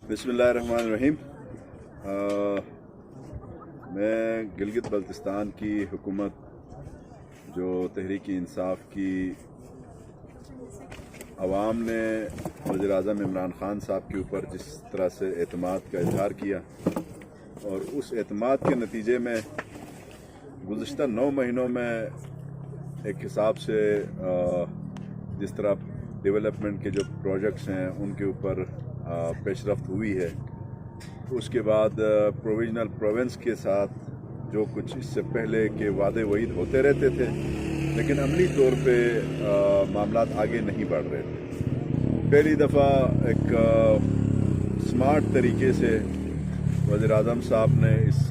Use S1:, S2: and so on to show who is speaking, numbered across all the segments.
S1: बिस्मिल्लाहिर्रहमानिर्रहीम। मैं गिलगित बल्तिस्तान की हुकूमत जो तहरीक इंसाफ की अवाम ने वज़ीर आज़म इमरान ख़ान साहब के ऊपर जिस तरह से एतमाद का इजहार किया और उस एतमाद के नतीजे में गुज़िश्ता 9 महीनों में एक हिसाब से जिस तरह डेवलपमेंट के जो प्रोजेक्ट्स हैं उनके ऊपर पेशरफ्त हुई है। उसके बाद प्रोविजनल प्रोविंस के साथ जो कुछ इससे पहले के वादे वईद होते रहते थे, लेकिन अमली तौर पे मामलात आगे नहीं बढ़ रहे थे। पहली दफ़ा एक स्मार्ट तरीके से वज़ीर आज़म साहब ने इस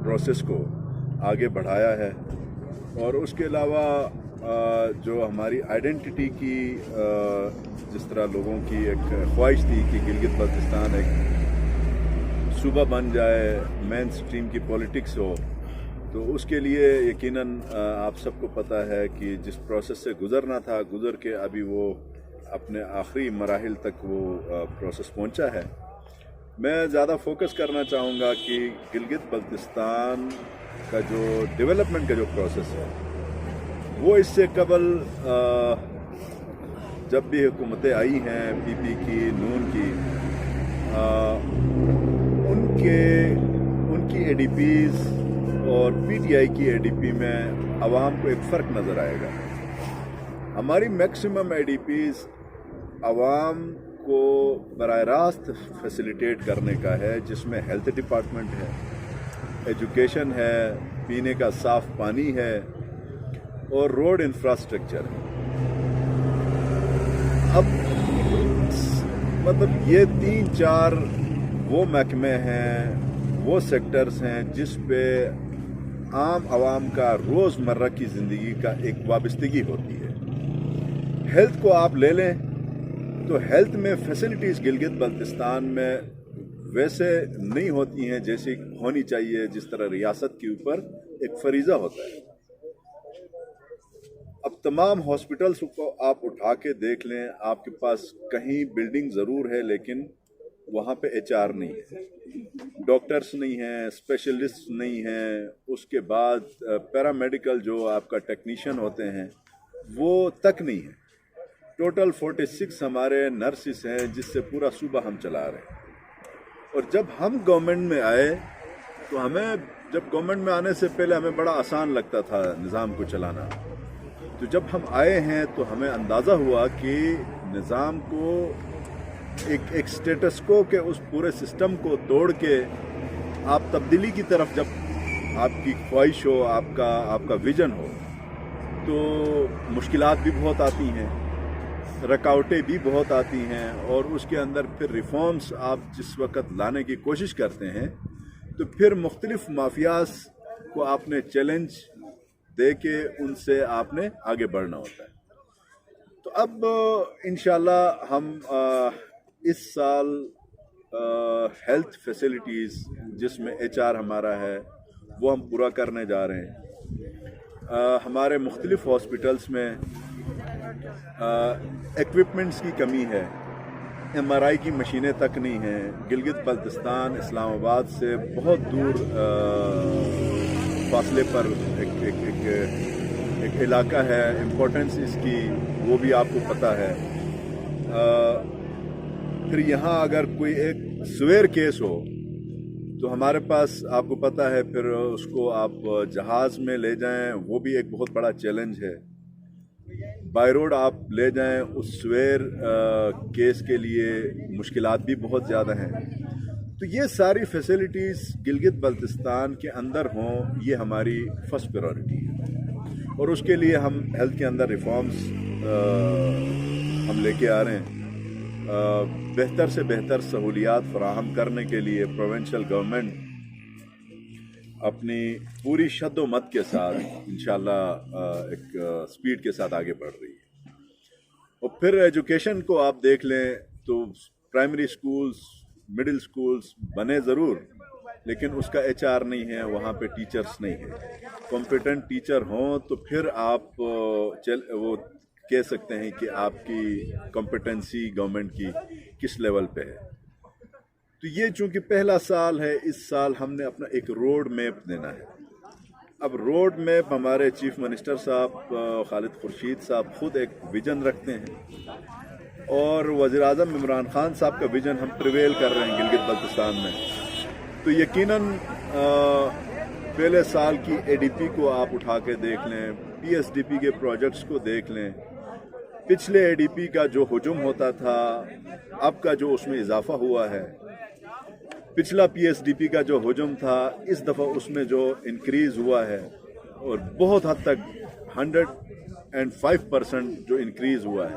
S1: प्रोसेस को आगे बढ़ाया है और उसके अलावा जो हमारी आइडेंटिटी की जिस तरह लोगों की एक ख्वाहिश थी कि गिलगित बल्तिस्तान एक सूबा बन जाए, मेन स्ट्रीम की पॉलिटिक्स हो, तो उसके लिए यकीनन आप सबको पता है कि जिस प्रोसेस से गुज़रना था गुज़र के अभी वो अपने आखिरी मराहिल तक वो प्रोसेस पहुंचा है। मैं ज़्यादा फोकस करना चाहूँगा कि गिलगित बल्तिस्तान का जो डेवलपमेंट का जो प्रोसेस है वो इससे कबल जब भी हुकूमतें आई हैं पीपी की, नून की, उनकी एडीपीज़ और पीटीआई की एडीपी में आवाम को एक फ़र्क नज़र आएगा। हमारी मैक्सिमम एडीपीज़ आवाम को बराह रास्त फैसिलिटेट करने का है, जिसमें हेल्थ डिपार्टमेंट है, एजुकेशन है, पीने का साफ़ पानी है और रोड इंफ्रास्ट्रक्चर है। अब मतलब ये 3-4 वो महकमे हैं, वो सेक्टर्स हैं जिस पे आम आवाम का रोज़मर्रा की ज़िंदगी का एक वाबस्तगी होती है। हेल्थ को आप ले लें तो हेल्थ में फैसिलिटीज़ गिलगित बल्तिस्तान में वैसे नहीं होती हैं जैसी होनी चाहिए, जिस तरह रियासत के ऊपर एक फरीज़ा होता है। अब तमाम हॉस्पिटल्स को आप उठा के देख लें, आपके पास कहीं बिल्डिंग ज़रूर है लेकिन वहाँ पे एचआर नहीं है, डॉक्टर्स नहीं हैं, स्पेशलिस्ट नहीं हैं, उसके बाद पैरामेडिकल जो आपका टेक्नीशियन होते हैं वो तक नहीं है। टोटल 46 हमारे नर्सिस हैं जिससे पूरा सूबा हम चला रहे हैं। और जब हम गवर्नमेंट में आए तो जब गवर्नमेंट में आने से पहले हमें बड़ा आसान लगता था निज़ाम को चलाना। तो जब हम आए हैं तो हमें अंदाज़ा हुआ कि निज़ाम को एक स्टेटस को के उस पूरे सिस्टम को तोड़ के आप तब्दीली की तरफ जब आपकी ख्वाहिश हो, आपका विजन हो, तो मुश्किलात भी बहुत आती हैं, रुकावटें भी बहुत आती हैं और उसके अंदर फिर रिफॉर्म्स आप जिस वक्त लाने की कोशिश करते हैं तो फिर मुख्तलिफ माफियाज को आपने चैलेंज दे के उनसे आपने आगे बढ़ना होता है। तो अब इंशाल्लाह हम इस साल हेल्थ फैसिलिटीज़ जिसमें एचआर हमारा है वो हम पूरा करने जा रहे हैं। हमारे मुख्तलिफ हॉस्पिटल्स में इक्विपमेंट्स की कमी है, एमआरआई की मशीनें तक नहीं हैं। गिलगित बल्तिस्तान इस्लामाबाद से बहुत दूर फासले पर एक इलाका है, इम्पोर्टेंस इसकी वो भी आपको पता है। फिर यहाँ अगर कोई एक सवेर केस हो तो हमारे पास आपको पता है फिर उसको आप जहाज़ में ले जाएं, वो भी एक बहुत बड़ा चैलेंज है। बाय रोड आप ले जाएं उस सवेर केस के लिए मुश्किलात भी बहुत ज़्यादा हैं। तो ये सारी फैसिलिटीज़ गिलगित बल्तिस्तान के अंदर हों, ये हमारी फर्स्ट प्रायोरिटी है और उसके लिए हम हेल्थ के अंदर रिफॉर्म्स हम लेके आ रहे हैं। बेहतर से बेहतर सहूलियात फराहम करने के लिए प्रोविंशियल गवर्नमेंट अपनी पूरी शद्दोमत के साथ इंशाल्लाह एक स्पीड के साथ आगे बढ़ रही है। और फिर एजुकेशन को आप देख लें तो प्राइमरी स्कूल्स, मिडिल स्कूल्स बने ज़रूर लेकिन उसका एचआर नहीं है, वहाँ पे टीचर्स नहीं है। कॉम्पिटेंट टीचर हों तो फिर आप वो कह सकते हैं कि आपकी कॉम्पिटेंसी गवर्नमेंट की किस लेवल पे है। तो ये चूंकि पहला साल है, इस साल हमने अपना एक रोड मैप देना है। अब रोड मैप हमारे चीफ मिनिस्टर साहब खालिद खुर्शीद साहब खुद एक विजन रखते हैं और वज़ीर आज़म इमरान खान साहब का विजन हम प्रिवेल कर रहे हैं गिलगित बल्तिस्तान में। तो यकीनन पहले साल की एडीपी को आप उठा के देख लें, पीएसडीपी के प्रोजेक्ट्स को देख लें, पिछले एडीपी का जो हुजूम होता था अब का जो उसमें इजाफा हुआ है, पिछला पीएसडीपी का जो हुजूम था इस दफ़ा उसमें जो इंक्रीज़ हुआ है और बहुत हद तक 105% जो इंक्रीज़ हुआ है।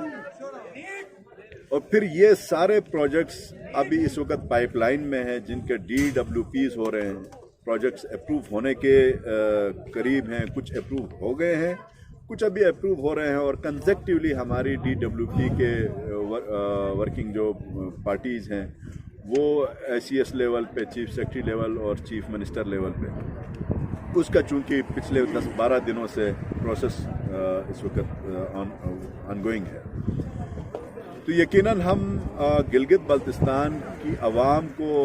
S1: और फिर ये सारे प्रोजेक्ट्स अभी इस वक्त पाइपलाइन में हैं जिनके DWPs हो रहे हैं, प्रोजेक्ट्स अप्रूव होने के करीब हैं, कुछ अप्रूव हो गए हैं, कुछ अभी अप्रूव हो रहे हैं और कंसेक्टिवली हमारी DWP के वर्किंग जो पार्टीज़ हैं वो SES लेवल पे, चीफ सेक्रेटरी लेवल और चीफ मिनिस्टर लेवल पे, उसका चूंकि पिछले 10-12 दिनों से प्रोसेस इस वक्त ऑनगोइंग है। तो यकीनन हम गिलगित बल्तिस्तान की आवाम को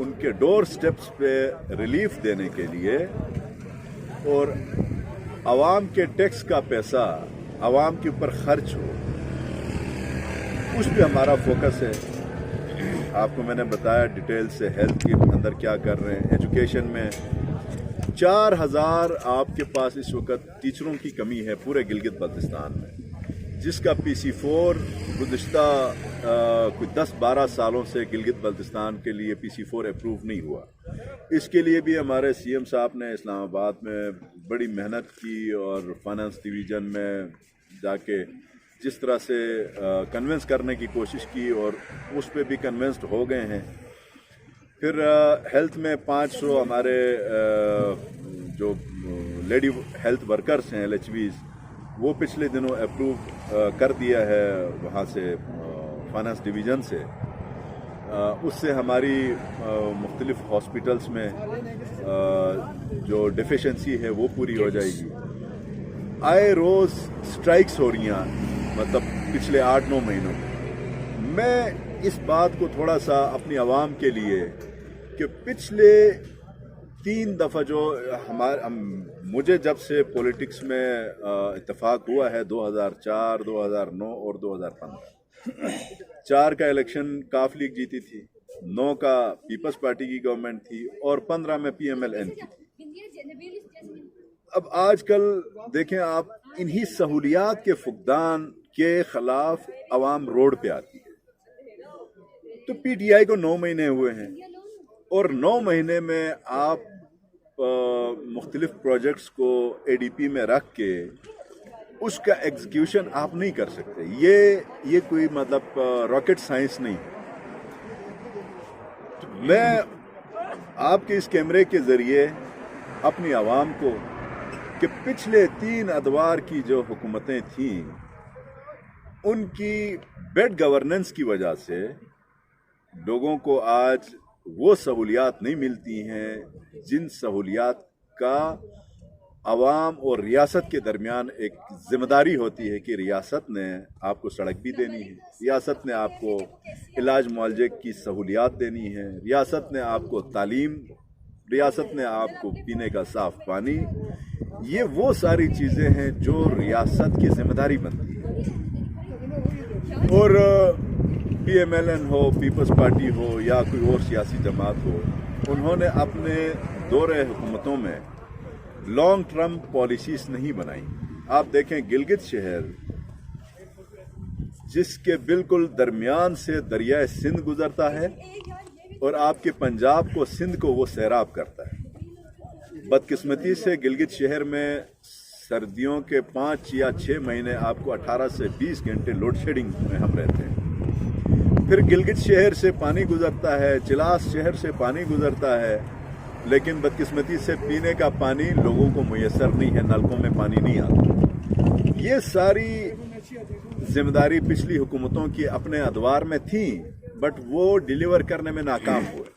S1: उनके डोर स्टेप्स पे रिलीफ देने के लिए और आवाम के टैक्स का पैसा आवाम के ऊपर खर्च हो, उस पे हमारा फोकस है। आपको मैंने बताया डिटेल से हेल्थ के अंदर क्या कर रहे हैं, एजुकेशन में 4000 आपके पास इस वक्त टीचरों की कमी है पूरे गिलगित बल्तिस्तान में, जिसका PC4 गुज़िश्ता कोई 10-12 सालों से गिलगित बल्तिस्तान के लिए PC4 अप्रूव नहीं हुआ। इसके लिए भी हमारे CM साहब ने इस्लामाबाद में बड़ी मेहनत की और फाइनेंस डिवीज़न में जाके जिस तरह से कन्विंस करने की कोशिश की और उस पर भी कन्विंस्ड हो गए हैं। फिर हेल्थ में 500 हमारे जो लेडी हेल्थ वर्कर्स हैं LHVs, वो पिछले दिनों अप्रूव कर दिया है वहाँ से फाइनेंस डिवीज़न से। उससे हमारी मुख्तलिफ हॉस्पिटल्स में जो डिफिशेंसी है वो पूरी हो जाएगी। आए रोज़ स्ट्राइक्स हो रही हैं, मतलब पिछले 8-9 महीनों में। मैं इस बात को थोड़ा सा अपनी आवाम के लिए कि पिछले 3 दफ़ा जो मुझे जब से पॉलिटिक्स में इत्तेफाक हुआ है 2004, 2009 और 2015, 4 का इलेक्शन काफ लीग जीती थी, 9 का पीपल्स पार्टी की गवर्नमेंट थी और 15 में PMLN की थी। अब आजकल देखें आप, इन्हीं सहूलियात के फुकदान के खिलाफ अवाम रोड पे आती है। तो PTI को 9 महीने हुए हैं और 9 महीने में आप मुख्तलिफ प्रोजेक्ट्स को ADP में रख के उसका एग्जीक्यूशन आप नहीं कर सकते। ये कोई मतलब रॉकेट साइंस नहीं। तो मैं आपके इस कैमरे के ज़रिए अपनी आवाम को कि पिछले 3 अदवार की जो हुकूमतें थीं उनकी बेड गवर्नेंस की वजह से लोगों को आज वो सहूलियात नहीं मिलती हैं जिन सहूलियात का आवाम और रियासत के दरमियान एक ज़िम्मेदारी होती है कि रियासत ने आपको सड़क भी देनी है, रियासत ने आपको इलाज मुआलजे की सहूलियात देनी है, रियासत ने आपको तालीम, रियासत ने आपको पीने का साफ पानी। ये वो सारी चीज़ें हैं जो रियासत की ज़िम्मेदारी बनती है। और PMLN हो, पीपल्स पार्टी हो या कोई और सियासी जमात हो, उन्होंने अपने दौरे हुकूमतों में लॉन्ग टर्म पॉलिसीज नहीं बनाई। आप देखें गिलगित शहर जिसके बिल्कुल दरमियान से दरियाए सिंध गुजरता है और आपके पंजाब को, सिंध को वो सैराब करता है। बदकिस्मती से गिलगित शहर में सर्दियों के 5 या 6 महीने आपको 18 से 20 घंटे लोड शेडिंग में हम रहते हैं। फिर गिलगित शहर से पानी गुजरता है, चिलास शहर से पानी गुजरता है, लेकिन बदकिस्मती से पीने का पानी लोगों को मुयस्सर नहीं है, नलकों में पानी नहीं आता। ये सारी जिम्मेदारी पिछली हुकूमतों की अपने अदवार में थी, बट वो डिलीवर करने में नाकाम हुए।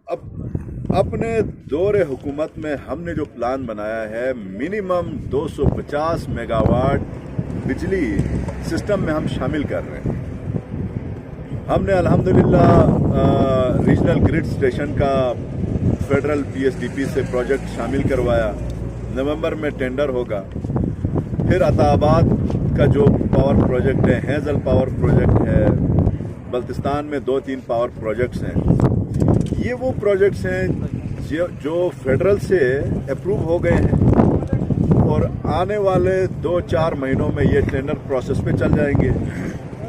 S1: अब अपने दौरे हुकूमत में हमने जो प्लान बनाया है, मिनिमम 250 मेगावाट बिजली सिस्टम में हम शामिल कर रहे हैं। हमने अल्हम्दुलिल्लाह रीजनल ग्रिड स्टेशन का फेडरल पीएसडीपी से प्रोजेक्ट शामिल करवाया। नवंबर में टेंडर होगा। फिर अताबाद का जो पावर प्रोजेक्ट है, हेज़ल पावर प्रोजेक्ट है, बल्तिस्तान में 2-3 पावर प्रोजेक्ट्स हैं। ये वो प्रोजेक्ट्स हैं जो फेडरल से अप्रूव हो गए हैं और आने वाले 2-4 महीनों में ये टेंडर प्रोसेस पे चल जाएंगे।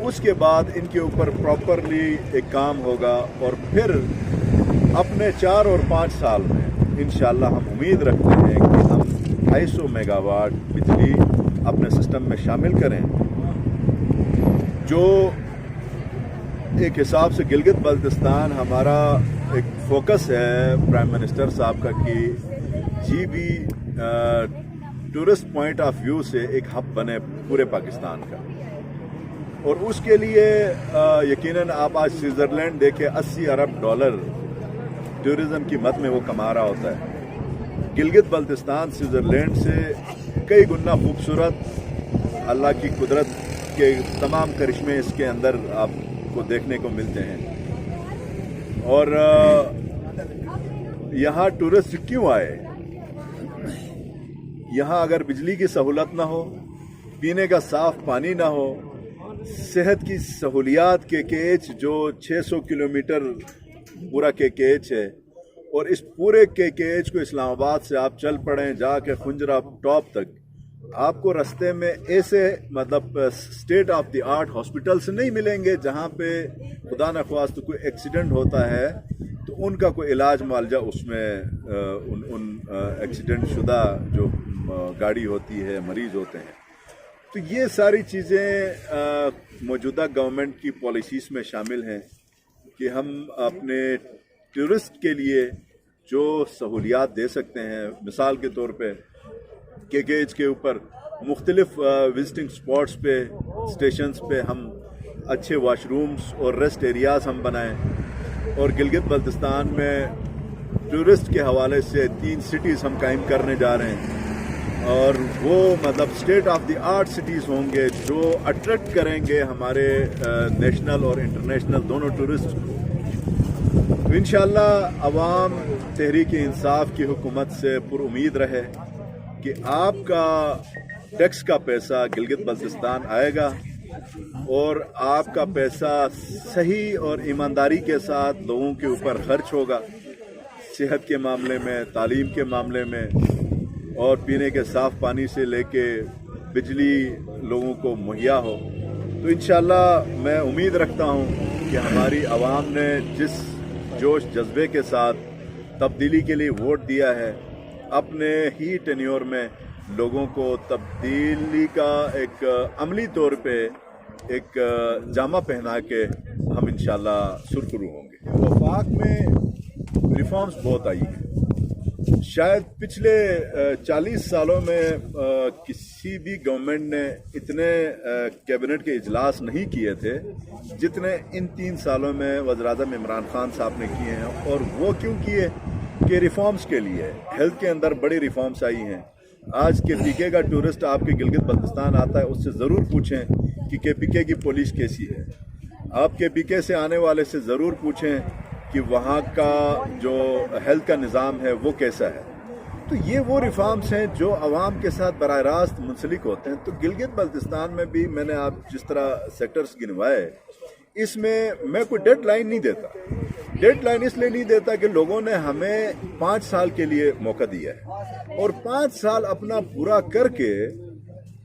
S1: उसके बाद इनके ऊपर प्रॉपरली एक काम होगा और फिर अपने 4 और 5 साल में इंशाल्लाह हम उम्मीद रखते हैं कि हम 250 मेगावाट बिजली अपने सिस्टम में शामिल करें, जो एक हिसाब से गिलगित बल्तिस्तान हमारा एक फोकस है प्राइम मिनिस्टर साहब का कि GB tourist point of view से एक हब बने पूरे पाकिस्तान का। और उसके लिए यकीनन आप आज स्विट्ज़रलैंड देखें, $80 अरब टूरिज्म की मद में वो कमा रहा होता है। गिलगित बल्तिस्तान स्विट्ज़रलैंड से कई गुना खूबसूरत, अल्लाह की कुदरत के तमाम करिश्मे इसके अंदर आपको देखने को मिलते हैं। और यहाँ टूरिस्ट क्यों आए? यहाँ अगर बिजली की सहूलत ना हो, पीने का साफ पानी ना हो, सेहत की सहूलियात KKH जो 600 किलोमीटर पूरा KKH है, और इस पूरे KKH को इस्लामाबाद से आप चल पड़ें जाके खुंजरा टॉप तक, आपको रास्ते में ऐसे मतलब state of the art hospitals नहीं मिलेंगे जहाँ पे खुदा न ख्वास्त कोई एक्सीडेंट होता है तो उनका कोई इलाज मुआवजा उसमें उन एक्सीडेंट शुदा जो गाड़ी होती है, मरीज होते हैं। तो ये सारी चीज़ें मौजूदा गवर्नमेंट की पॉलिसीज़ में शामिल हैं कि हम अपने टूरिस्ट के लिए जो सहूलियात दे सकते हैं। मिसाल के तौर पे KKH के ऊपर मुख्तलिफ विजिटिंग स्पॉट्स पे, स्टेशंस पे हम अच्छे वाशरूम्स और रेस्ट एरियाज़ हम बनाएं। और गिलगित बल्तिस्तान में टूरिस्ट के हवाले से 3 सिटीज़ हम कायम करने जा रहे हैं, और वो मतलब state of the art cities होंगे जो अट्रैक्ट करेंगे हमारे नेशनल और इंटरनेशनल दोनों टूरिस्ट को। तो इंशाल्लाह अवाम तहरीक इंसाफ की हुकूमत से पुरुमीद रहे कि आपका टैक्स का पैसा गिलगित बल्तिस्तान आएगा और आपका पैसा सही और ईमानदारी के साथ लोगों के ऊपर खर्च होगा, सेहत के मामले में, तालीम के मामले में, और पीने के साफ पानी से लेके बिजली लोगों को मुहैया हो। तो इंशाल्लाह मैं उम्मीद रखता हूँ कि हमारी आवाम ने जिस जोश जज्बे के साथ तब्दीली के लिए वोट दिया है, अपने ही टेन्योर में लोगों को तब्दीली का एक अमली तौर पे एक जामा पहना के हम इंशाल्लाह सुरखरू होंगे। वफाक में रिफॉर्म्स बहुत आई हैं। शायद पिछले 40 सालों में किसी भी गवर्नमेंट ने इतने कैबिनेट के इजलास नहीं किए थे जितने इन 3 सालों में वज़ीर-ए-आज़म इमरान खान साहब ने किए हैं। और वो क्यों किए? कि रिफॉर्म्स के लिए। हेल्थ के अंदर बड़ी रिफॉर्म्स आई हैं। आज KPK का टूरिस्ट आपके गिलगित बल्तिस्तान आता है, उससे ज़रूर पूछें कि KPK की पुलिस कैसी है। आप KPK से आने वाले से ज़रूर पूछें कि वहाँ का जो हेल्थ का निज़ाम है वो कैसा है। तो ये वो रिफॉर्म्स हैं जो आवाम के साथ बराह रास्त मुंसलिक होते हैं। तो गिलगित बल्तिस्तान में भी मैंने आप जिस तरह सेक्टर्स गिनवाए, इसमें मैं कोई डेड लाइन नहीं देता। डेड लाइन इसलिए नहीं देता कि लोगों ने हमें 5 साल के लिए मौका दिया है, और 5 साल अपना पूरा करके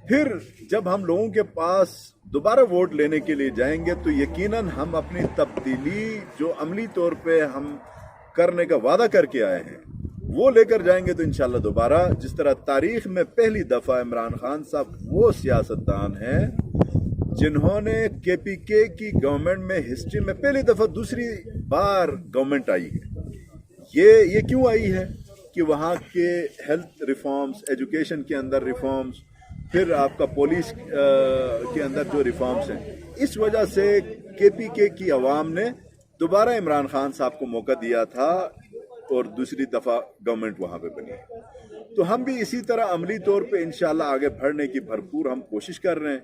S1: फिर जब हम लोगों के पास दोबारा वोट लेने के लिए जाएंगे तो यकीनन हम अपनी तब्दीली जो अमली तौर पे हम करने का वादा करके आए हैं वो लेकर जाएंगे। तो इंशाल्लाह दोबारा, जिस तरह तारीख में पहली दफ़ा इमरान खान साहब वो सियासतदान हैं जिन्होंने KPK की गवर्नमेंट में हिस्ट्री में पहली दफ़ा दूसरी बार गवर्नमेंट आई है। ये क्यों आई है कि वहाँ के हेल्थ रिफॉर्म्स, एजुकेशन के अंदर रिफॉर्म्स, फिर आपका पुलिस के अंदर जो रिफॉर्म्स हैं, इस वजह से KPK की आवाम ने दोबारा इमरान खान साहब को मौका दिया था और दूसरी दफ़ा गवर्नमेंट वहाँ पे बनी है। तो हम भी इसी तरह अमली तौर पे इंशाल्लाह आगे बढ़ने की भरपूर हम कोशिश कर रहे हैं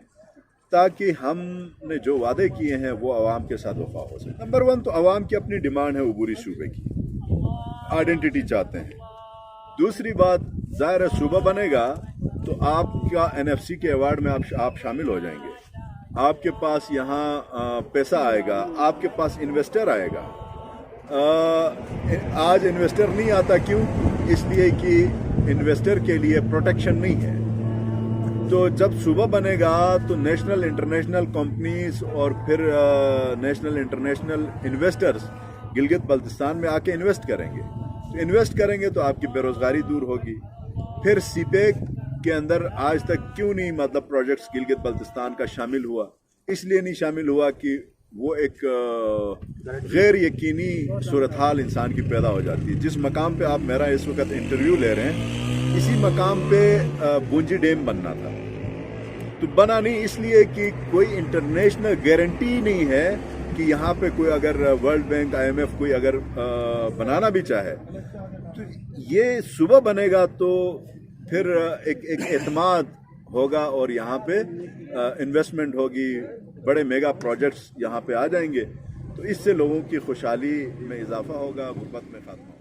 S1: ताकि हमने जो वादे किए हैं वो आवाम के साथ वफा हो सके। नंबर 1 तो आवाम की अपनी डिमांड है अबूरी सूबे की, आइडेंटिटी चाहते हैं। दूसरी बात, ज़ाहिर है सूबा बनेगा तो आपका NFC के अवार्ड में आप शामिल हो जाएंगे, आपके पास यहाँ पैसा आएगा, आपके पास इन्वेस्टर आएगा। आज इन्वेस्टर नहीं आता, क्यों? इसलिए कि इन्वेस्टर के लिए प्रोटेक्शन नहीं है। तो जब सूबा बनेगा तो नेशनल इंटरनेशनल कंपनीज और फिर national international investors Gilgit Baltistan में आके इन्वेस्ट करेंगे। तो इन्वेस्ट करेंगे तो आपकी बेरोजगारी दूर होगी। फिर सीपेक के अंदर आज तक क्यों नहीं मतलब प्रोजेक्ट्स गिलगित बल्तिस्तान का शामिल हुआ? इसलिए नहीं शामिल हुआ कि वो एक गैर यकीनी सूरत हाल इंसान की पैदा हो जाती है। जिस मकाम पे आप मेरा इस वक्त इंटरव्यू ले रहे हैं, इसी मकाम पे बूंजी डैम बनना था, तो बना नहीं इसलिए कि कोई इंटरनेशनल गारंटी नहीं है कि यहाँ पे कोई अगर वर्ल्ड बैंक IMF कोई अगर बनाना भी चाहे तो ये सुबह बनेगा तो फिर एक एतमाद होगा और यहाँ पे इन्वेस्टमेंट होगी, बड़े मेगा प्रोजेक्ट्स यहाँ पे आ जाएंगे, तो इससे लोगों की खुशहाली में इजाफा होगा, गुर्बत में खात्मा।